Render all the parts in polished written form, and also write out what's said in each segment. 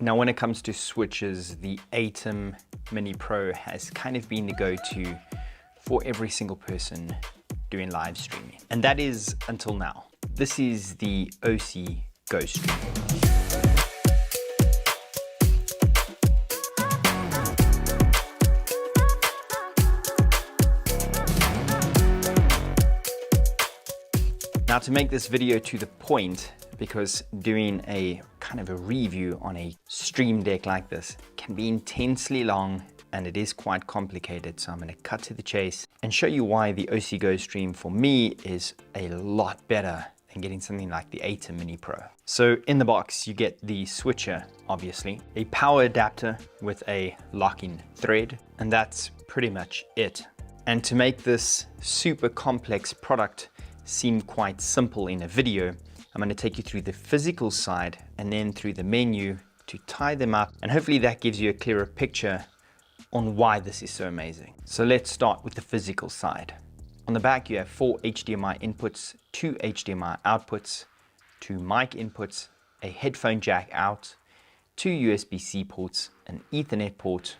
Now, when it comes to switches, the ATEM Mini Pro has kind of been the go-to for every single person doing live streaming. And that is until now. This is the Osee GoStream. Now, to make this video to the point, because doing a kind of a review on a Stream Deck like this can be intensely long and it is quite complicated, so I'm going to cut to the chase and show you why the Osee GoStream for me is a lot better than getting something like the ATEM Mini Pro. So in the box you get the switcher, obviously, a power adapter with a locking thread, and that's pretty much it. And to make this super complex product seem quite simple in a video, I'm going to take you through the physical side and then through the menu to tie them up, and hopefully that gives you a clearer picture on why this is so amazing. So let's start with the physical side. On the back you have 4 HDMI inputs, 2 HDMI outputs, 2 mic inputs, a headphone jack out, 2 USB-C ports, an Ethernet port,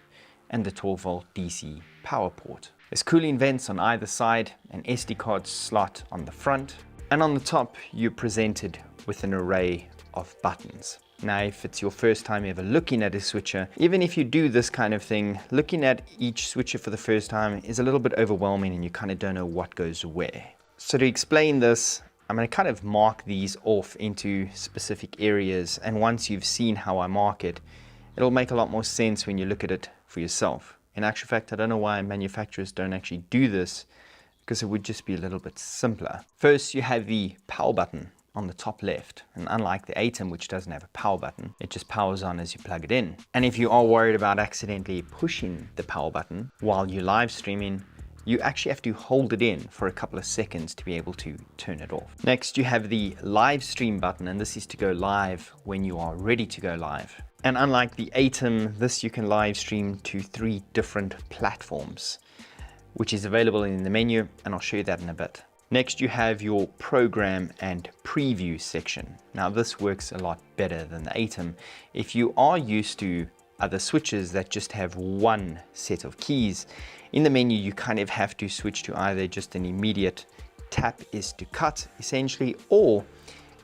and the 12-volt DC power port. There's cooling vents on either side, an SD card slot on the front, and on the top you're presented with an array of buttons. Now, if it's your first time ever looking at a switcher, even if you do this kind of thing, looking at each switcher for the first time is a little bit overwhelming and you kind of don't know what goes where. So to explain this, I'm going to kind of mark these off into specific areas, and once you've seen how I mark it, it'll make a lot more sense when you look at it for yourself. In actual fact, I don't know why manufacturers don't actually do this, because it would just be a little bit simpler. First, you have the power button on the top left, and unlike the ATEM, which doesn't have a power button, it just powers on as you plug it in. And if you are worried about accidentally pushing the power button while you're live streaming, you actually have to hold it in for a couple of seconds to be able to turn it off. Next, you have the live stream button, and this is to go live when you are ready to go live. And unlike the ATEM, this you can live stream to 3 different platforms, which is available in the menu, and I'll show you that in a bit. Next, you have your program and preview section. Now, this works a lot better than the ATEM. If you are used to other switches that just have one set of keys, in the menu you kind of have to switch to either just an immediate tap is to cut, essentially, or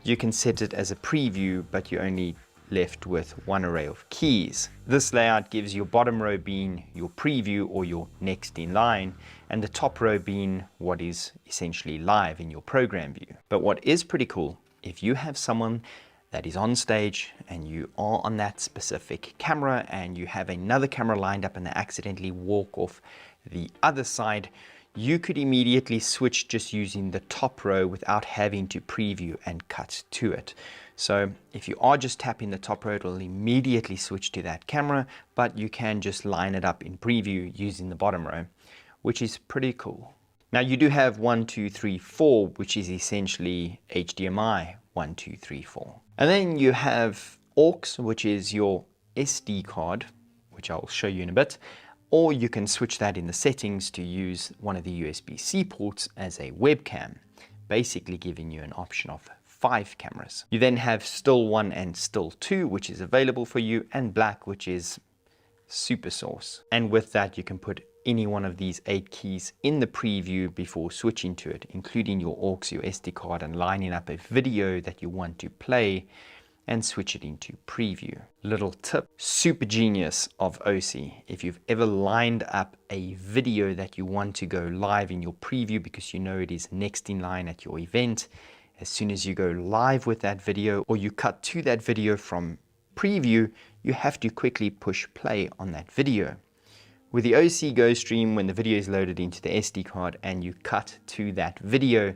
you can set it as a preview, but you only left with one array of keys. This layout gives your bottom row being your preview or your next in line, and the top row being what is essentially live in your program view. But what is pretty cool, if you have someone that is on stage and you are on that specific camera and you have another camera lined up and they accidentally walk off the other side, you could immediately switch just using the top row without having to preview and cut to it. So if you are just tapping the top row, it will immediately switch to that camera, but you can just line it up in preview using the bottom row, which is pretty cool. Now, you do have 1, 2, 3, 4, which is essentially HDMI 1, 2, 3, 4. And then you have aux, which is your SD card, which I'll show you in a bit, or you can switch that in the settings to use one of the USB-C ports as a webcam, basically giving you an option of 5 cameras. You then have still 1 and still 2, which is available for you, and black, which is super source. And with that, you can put any one of these 8 keys in the preview before switching to it, including your aux, your SD card, and lining up a video that you want to play and switch it into preview. Little tip, super genius of Osee. If you've ever lined up a video that you want to go live in your preview because you know it is next in line at your event, as soon as you go live with that video or you cut to that video from preview, you have to quickly push play on that video. With the Osee GoStream, when the video is loaded into the SD card and you cut to that video,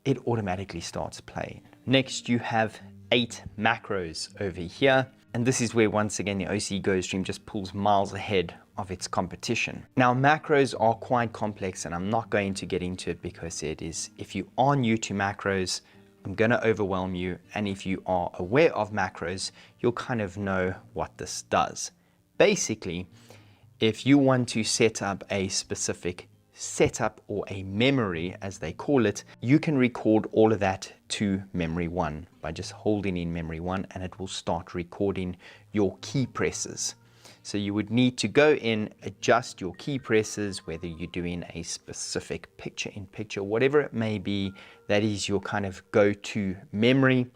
it automatically starts playing. Next, you have 8 macros over here, and this is where once again the Osee GoStream just pulls miles ahead of its competition. Now, macros are quite complex, and I'm not going to get into it because it is, if you are new to macros, I'm going to overwhelm you, and if you are aware of macros, you'll kind of know what this does. Basically, if you want to set up a specific setup or a memory, as they call it, you can record all of that to memory 1 by just holding in memory 1, and it will start recording your key presses. So you would need to go in, adjust your key presses, whether you're doing a specific picture-in-picture, whatever it may be, that is your kind of go-to memory.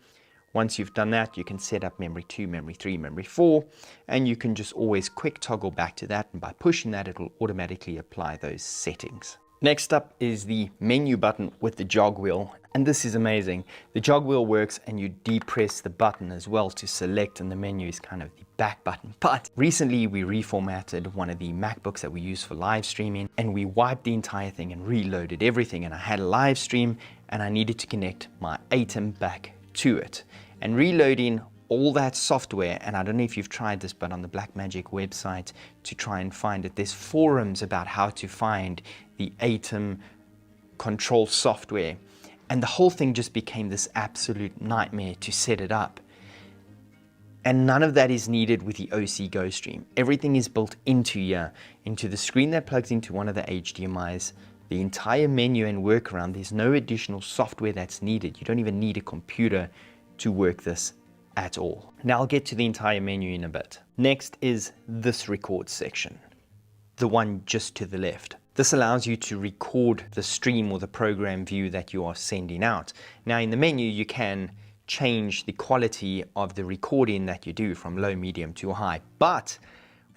Once you've done that, you can set up memory 2, memory 3, memory 4, and you can just always quick toggle back to that, and by pushing that, it will automatically apply those settings. Next up is the menu button with the jog wheel, and this is amazing. The jog wheel works and you depress the button as well to select, and the menu is kind of the back button. But recently we reformatted one of the MacBooks that we use for live streaming, and we wiped the entire thing and reloaded everything, and I had a live stream and I needed to connect my ATEM back to it. And reloading all that software, and I don't know if you've tried this, but on the Blackmagic website to try and find it, there's forums about how to find the ATEM control software, and the whole thing just became this absolute nightmare to set it up. And none of that is needed with the Osee GoStream. Everything is built into here, into the screen that plugs into one of the HDMIs, the entire menu and workaround. There's no additional software that's needed. You don't even need a computer to work this at all. Now I'll get to the entire menu in a bit. Next is this record section, the one just to the left. This allows you to record the stream or the program view that you are sending out. Now in the menu, you can change the quality of the recording that you do from low, medium to high. But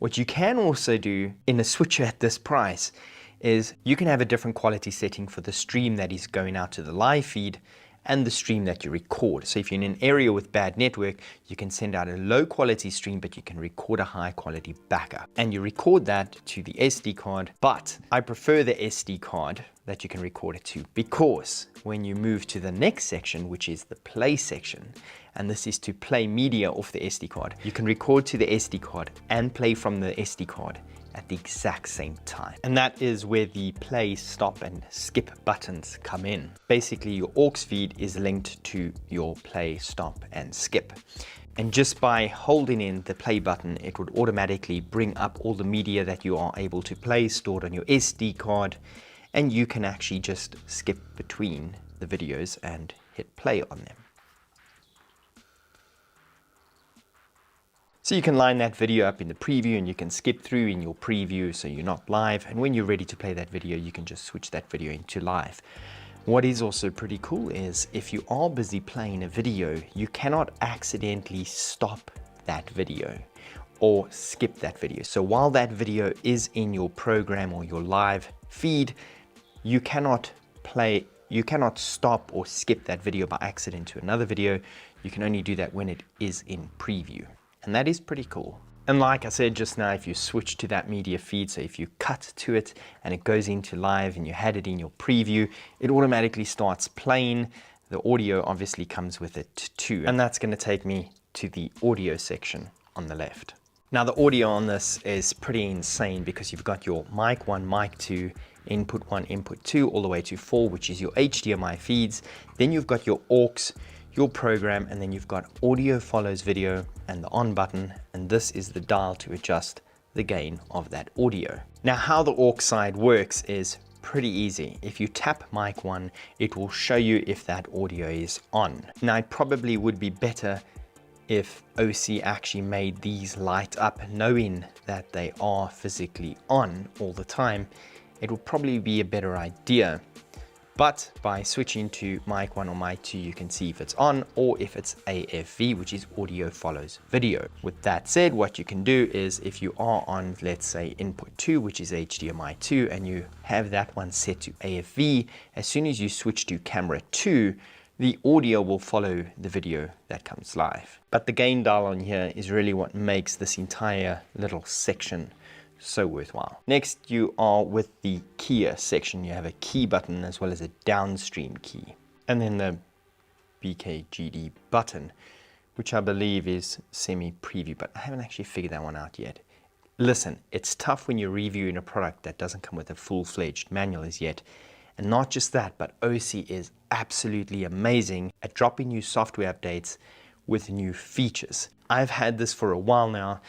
what you can also do in a switcher at this price is you can have a different quality setting for the stream that is going out to the live feed and the stream that you record. So if you're in an area with bad network, you can send out a low quality stream, but you can record a high quality backup. And you record that to the SD card, but I prefer the SD card that you can record it to, because when you move to the next section, which is the play section, and this is to play media off the SD card, you can record to the SD card and play from the SD card at the exact same time. And that is where the play, stop, and skip buttons come in. Basically, your aux feed is linked to your play, stop, and skip. And just by holding in the play button, it would automatically bring up all the media that you are able to play stored on your SD card, and you can actually just skip between the videos and hit play on them. So you can line that video up in the preview, and you can skip through in your preview so you're not live, and when you're ready to play that video, you can just switch that video into live. What is also pretty cool is if you are busy playing a video, you cannot accidentally stop that video or skip that video. So while that video is in your program or your live feed, you cannot stop or skip that video by accident to another video. You can only do that when it is in preview. And that is pretty cool. And like I said just now, if you switch to that media feed, so if you cut to it and it goes into live and you had it in your preview, it automatically starts playing. The audio obviously comes with it too. And that's going to take me to the audio section on the left. Now the audio on this is pretty insane because you've got your mic 1, mic 2, input 1, input 2, all the way to 4, which is your HDMI feeds. Then you've got your aux, your program, and then you've got audio follows video and the on button, and this is the dial to adjust the gain of that audio. Now how the aux side works is pretty easy. If you tap mic 1, it will show you if that audio is on. Now it probably would be better if Osee actually made these light up knowing that they are physically on all the time. It will probably be a better idea. But by switching to mic 1 or mic 2, you can see if it's on or if it's AFV, which is audio follows video. With that said, what you can do is if you are on, let's say, input 2, which is HDMI 2, and you have that one set to AFV, as soon as you switch to camera 2, the audio will follow the video that comes live. But the gain dial on here is really what makes this entire little section so worthwhile. Next, you are with the key section. You have a key button as well as a downstream key, and then the BKGD button, which I believe is semi-preview, but I haven't actually figured that one out yet. Listen, it's tough when you're reviewing a product that doesn't come with a full-fledged manual as yet. And not just that, but Osee is absolutely amazing at dropping new software updates with new features. I've had this for a while now,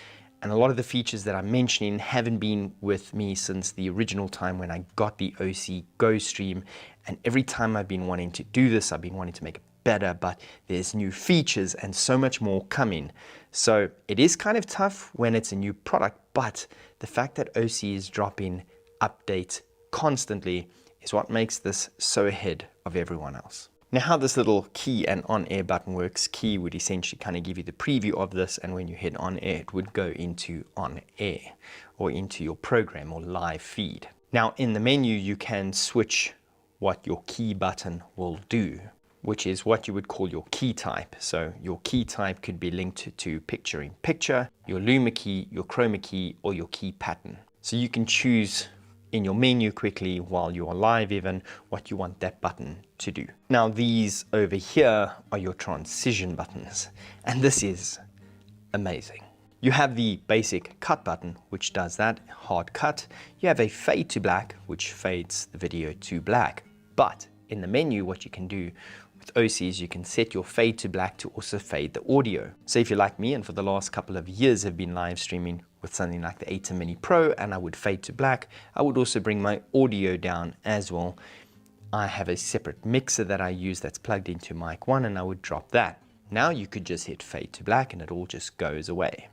and a lot of the features that I'm mentioning haven't been with me since the original time when I got the Osee GoStream. And every time I've been wanting to do this, I've been wanting to make a better, but there's new features and so much more coming. So it is kind of tough when it's a new product, but the fact that Osee is dropping updates constantly is what makes this so ahead of everyone else. Now, how this little key and on-air button works, key would essentially kind of give you the preview of this, and when you hit on-air, it would go into on-air or into your program or live feed. Now, in the menu, you can switch what your key button will do, which is what you would call your key type. So your key type could be linked to picture-in-picture, your luma key, your chroma key, or your key pattern. So you can choose in your menu quickly while you are live even what you want that button to do. Now these over here are your transition buttons, and this is amazing. You have the basic cut button, which does that, hard cut. You have a fade to black, which fades the video to black. But in the menu, what you can do with Osee is you can set your fade to black to also fade the audio. So if you're like me and for the last couple of years have been live streaming with something like the ATEM Mini Pro and I would fade to black, I would also bring my audio down as well. I have a separate mixer that I use that's plugged into mic 1, and I would drop that. Now you could just hit fade to black and it all just goes away,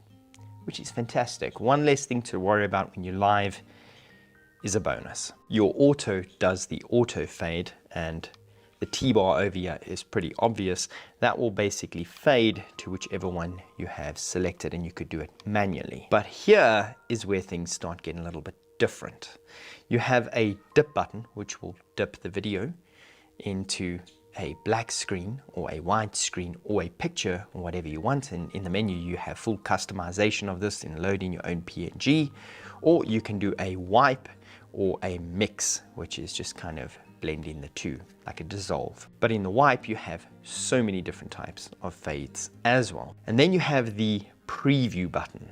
which is fantastic. One less thing to worry about when you're live is a bonus. Your auto does the auto fade, and the T-bar over here is pretty obvious. That will basically fade to whichever one you have selected, and you could do it manually. But here is where things start getting a little bit different. You have a dip button, which will dip the video into a black screen or a white screen or a picture or whatever you want. And in the menu, you have full customization of this in loading your own PNG, or you can do a wipe or a mix, which is just kind of blending the two, like a dissolve. But in the wipe, you have so many different types of fades as well. And then you have the preview button.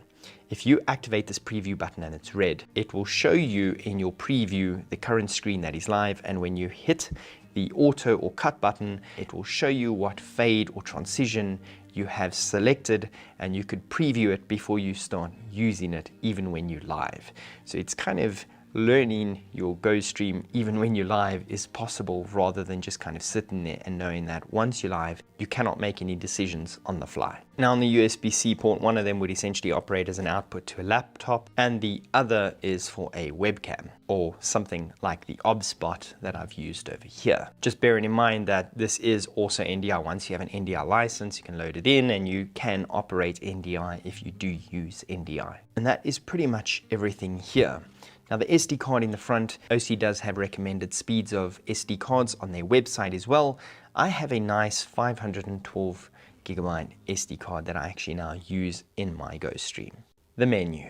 If you activate this preview button and it's red, it will show you in your preview the current screen that is live. And when you hit the auto or cut button, it will show you what fade or transition you have selected, and you could preview it before you start using it, even when you're live. So it's kind of learning your GoStream even when you're live is possible, rather than just kind of sitting there and knowing that once you're live, you cannot make any decisions on the fly. Now on the USB-C port, one of them would essentially operate as an output to a laptop, and the other is for a webcam or something like the OBSBot that I've used over here. Just bearing in mind that this is also NDI. Once you have an NDI license, you can load it in and you can operate NDI if you do use NDI. And that is pretty much everything here. Now the SD card in the front, Osee does have recommended speeds of SD cards on their website as well. I have a nice 512 gigabyte SD card that I actually now use in my GoStream. The menu.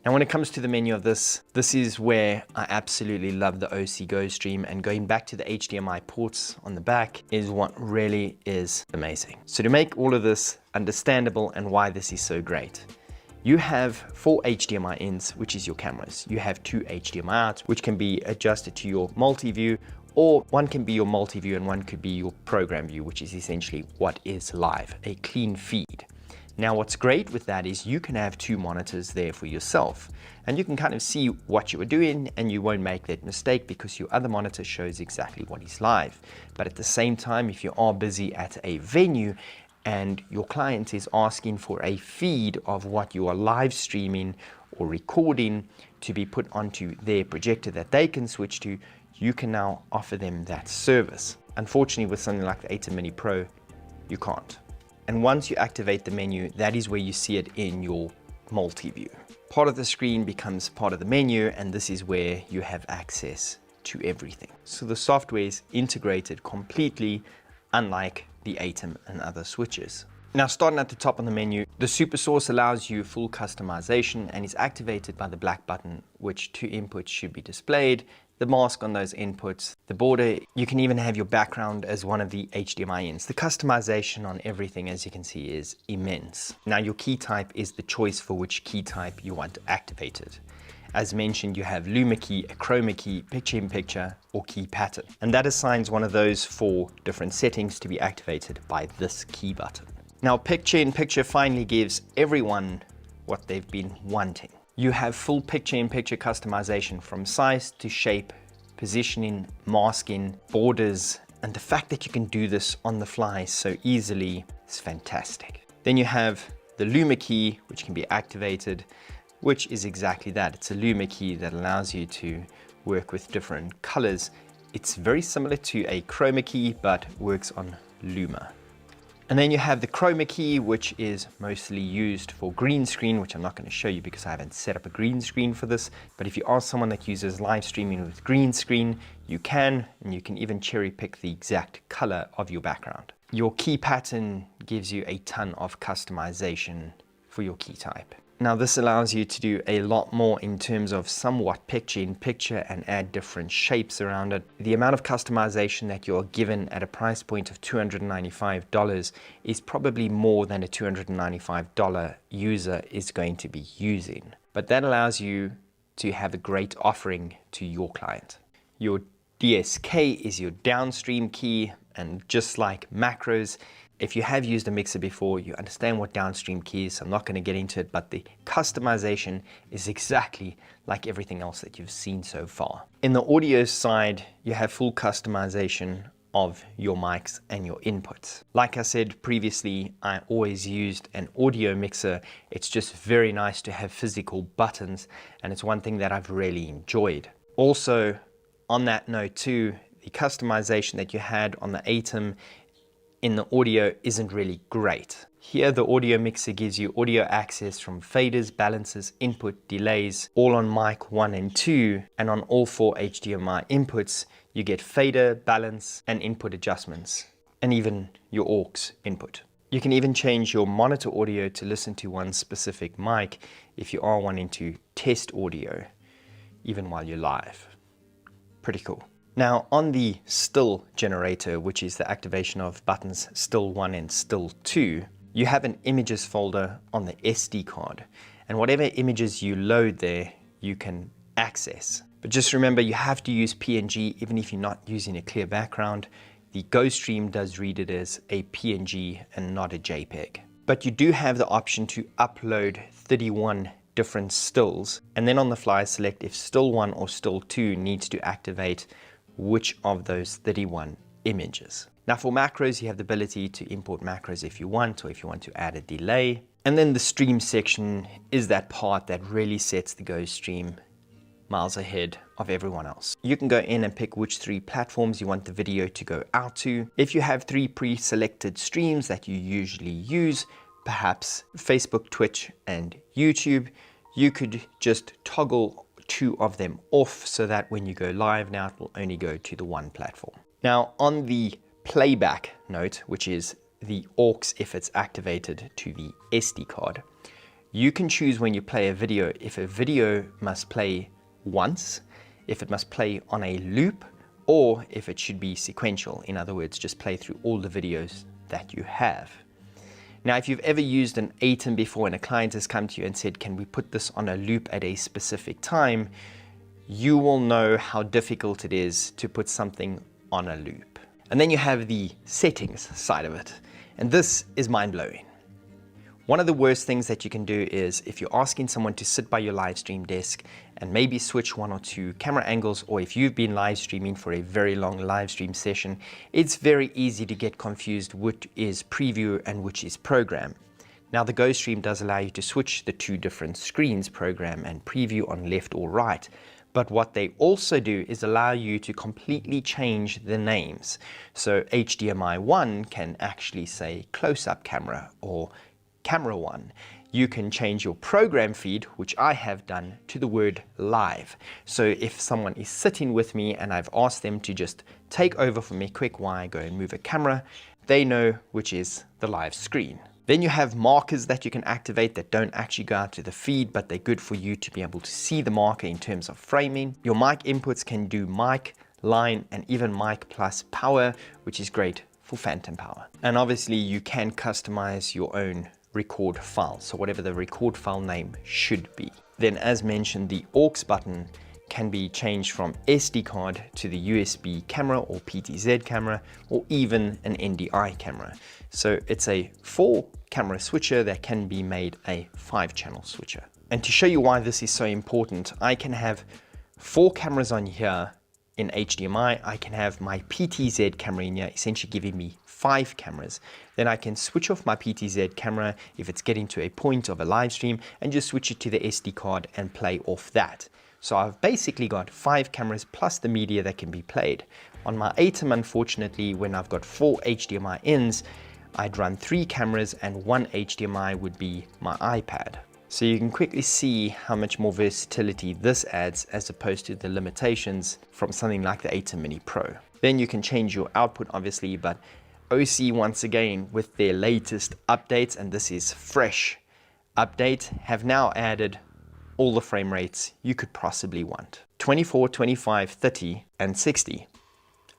Now when it comes to the menu of this is where I absolutely love the Osee GoStream, and going back to the HDMI ports on the back is what really is amazing. So to make all of this understandable and why this is so great, you have 4 HDMI ins, which is your cameras. You have 2 HDMI outs, which can be adjusted to your multi-view, or one can be your multi-view and one could be your program view, which is essentially what is live, a clean feed. Now what's great with that is you can have 2 monitors there for yourself, and you can kind of see what you are doing and you won't make that mistake because your other monitor shows exactly what is live. But at the same time, if you are busy at a venue and your client is asking for a feed of what you are live streaming or recording to be put onto their projector that they can switch to, you can now offer them that service. Unfortunately, with something like the ATEM Mini Pro, you can't. And once you activate the menu, that is where you see it in your multi-view. Part of the screen becomes part of the menu, and this is where you have access to everything. So the software is integrated completely, unlike the ATEM and other switches. Now starting at the top on the menu, the super source allows you full customization and is activated by the black button, which 2 inputs should be displayed, the mask on those inputs, the border. You can even have your background as one of the HDMI ins. The customization on everything, as you can see, is immense. Now your key type is the choice for which key type you want activated. As mentioned, you have luma key, a chroma key, picture-in-picture, or key pattern. And that assigns one of those 4 different settings to be activated by this key button. Now, picture-in-picture finally gives everyone what they've been wanting. You have full picture-in-picture customization from size to shape, positioning, masking, borders, And the fact that you can do this on the fly so easily is fantastic. Then you have the Luma key, which can be activated, which is exactly that. It's a Luma key that allows you to work with different colors. It's very similar to a chroma key, but works on Luma. And then you have the chroma key, which is mostly used for green screen, which I'm not going to show you because I haven't set up a green screen for this. But if you are someone that uses live streaming with green screen, you can, and you can even cherry pick the exact color of your background. Your key pattern gives you a ton of customization for your key type. Now this allows you to do a lot more in terms of somewhat picture in picture and add different shapes around it. The amount of customization that you're given at a price point of $295 is probably more than a $295 user is going to be using. But that allows you to have a great offering to your client. Your DSK is your downstream key, and just like macros, if you have used a mixer before, you understand what downstream key is. So I'm not going to get into it, but the customization is exactly like everything else that you've seen so far. In the audio side, you have full customization of your mics and your inputs. Like I said previously, I always used an audio mixer. It's just very nice to have physical buttons, and it's one thing that I've really enjoyed. Also, on that note too, the customization that you had on the Atom in the audio isn't really great. Here the audio mixer gives you audio access from faders, balances, input, delays, all on mic 1 and 2, and on all 4 HDMI inputs you get fader, balance and input adjustments, and even your aux input. You can even change your monitor audio to listen to one specific mic if you are wanting to test audio even while you're live. Pretty cool. Now on the still generator, which is the activation of buttons still 1 and still 2, you have an images folder on the SD card, and whatever images you load there you can access. But just remember, you have to use PNG even if you're not using a clear background. The GoStream does read it as a PNG and not a JPEG. But you do have the option to upload 31 different stills, and then on the fly select if still 1 or still 2 needs to activate which of those 31 images. Now for macros, you have the ability to import macros if you want, or if you want to add a delay. And then the stream section is that part that really sets the GoStream miles ahead of everyone else. You can go in and pick which 3 platforms you want the video to go out to. If you have 3 pre-selected streams that you usually use, perhaps Facebook, Twitch, and YouTube, you could just toggle 2 of them off so that when you go live now, it will only go to the 1 platform. Now on the playback note, which is the aux if it's activated to the SD card, you can choose when you play a video if a video must play once, if it must play on a loop, or if it should be sequential. In other words, just play through all the videos that you have. Now, if you've ever used an Atom before and a client has come to you and said, can we put this on a loop at a specific time, you will know how difficult it is to put something on a loop. And then you have the settings side of it. And this is mind-blowing. One of the worst things that you can do is if you're asking someone to sit by your live stream desk and maybe switch 1 or 2 camera angles, or if you've been live streaming for a very long live stream session, it's very easy to get confused which is preview and which is program. Now the GoStream does allow you to switch the 2 different screens, program and preview, on left or right. But what they also do is allow you to completely change the names. So HDMI 1 can actually say close-up camera or camera 1. You can change your program feed, which I have done, to the word live. So if someone is sitting with me and I've asked them to just take over for me quick while I go and move a camera, they know which is the live screen. Then you have markers that you can activate that don't actually go out to the feed, but they're good for you to be able to see the marker in terms of framing. Your mic inputs can do mic, line, and even mic plus power, which is great for phantom power. And obviously you can customize your own record file, so whatever the record file name should be. Then as mentioned, the aux button can be changed from SD card to the USB camera or PTZ camera, or even an NDI camera. So it's a 4 camera switcher that can be made a 5 channel switcher. And to show you why this is so important, I can have 4 cameras on here in HDMI, I can have my PTZ camera in here, essentially giving me 5 cameras. Then I can switch off my PTZ camera if it's getting to a point of a live stream and just switch it to the SD card and play off that. So I've basically got 5 cameras plus the media that can be played. On my ATEM, unfortunately, when I've got 4 HDMI ins, I'd run 3 cameras and 1 HDMI would be my iPad. So you can quickly see how much more versatility this adds as opposed to the limitations from something like the ATEM Mini Pro. Then you can change your output obviously, but Osee once again with their latest updates, and this is fresh update, have now added all the frame rates you could possibly want. 24, 25, 30 and 60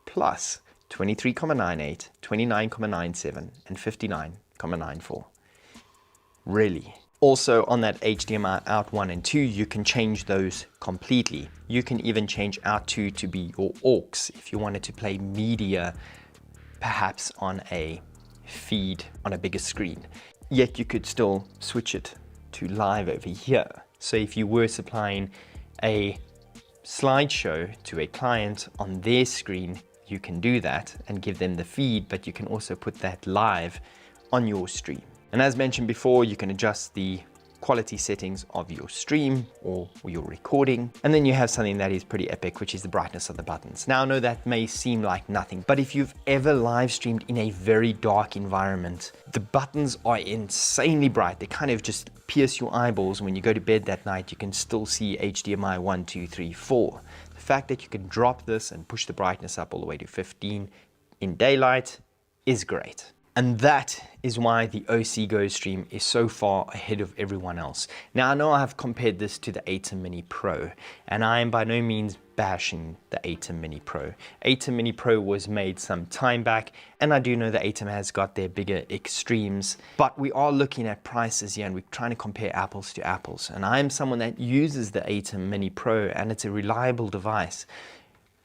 plus 23,98, 29,97 and 59,94. Really? Also on that HDMI out 1 and 2, you can change those completely. You can even change out 2 to be your aux if you wanted to play media, perhaps on a feed on a bigger screen. Yet you could still switch it to live over here. So if you were supplying a slideshow to a client on their screen, you can do that and give them the feed, but you can also put that live on your stream. And as mentioned before, you can adjust the quality settings of your stream or your recording. And then you have something that is pretty epic, which is the brightness of the buttons. Now I know that may seem like nothing, but if you've ever live streamed in a very dark environment, the buttons are insanely bright. They kind of just pierce your eyeballs. When you go to bed that night, you can still see HDMI 1, 2, 3, 4. The fact that you can drop this and push the brightness up all the way to 15 in daylight is great. And that is why the Osee GoStream is so far ahead of everyone else. Now I know I have compared this to the ATEM Mini Pro, and I am by no means bashing the ATEM Mini Pro. ATEM Mini Pro was made some time back, and I do know the ATEM has got their bigger extremes, but we are looking at prices here and we're trying to compare apples to apples. And I am someone that uses the ATEM Mini Pro, and it's a reliable device.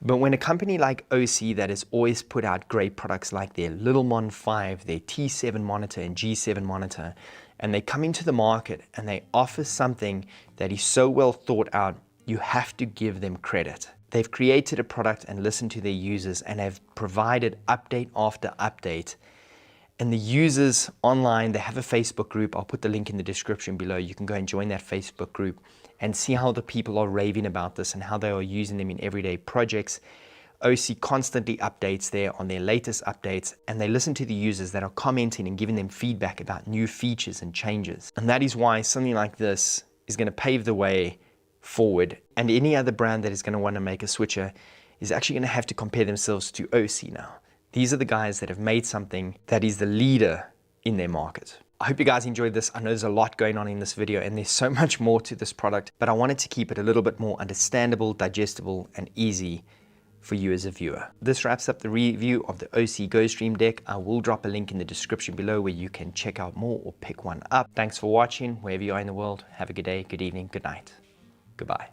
But when a company like Osee that has always put out great products like their Little Mon 5, their T7 monitor and G7 monitor, and they come into the market and they offer something that is so well thought out, you have to give them credit. They've created a product and listened to their users and have provided update after update. And the users online, they have a Facebook group. I'll put the link in the description below. You can go and join that Facebook group and see how the people are raving about this and how they are using them in everyday projects. Osee constantly updates there on their latest updates, and they listen to the users that are commenting and giving them feedback about new features and changes. And that is why something like this is going to pave the way forward. And any other brand that is going to want to make a switcher is actually going to have to compare themselves to Osee now. These are the guys that have made something that is the leader in their market. I hope you guys enjoyed this. I know there's a lot going on in this video and there's so much more to this product, but I wanted to keep it a little bit more understandable, digestible, and easy for you as a viewer. This wraps up the review of the Osee GoStream Deck. I will drop a link in the description below where you can check out more or pick one up. Thanks for watching. Wherever you are in the world, have a good day, good evening, good night. Goodbye.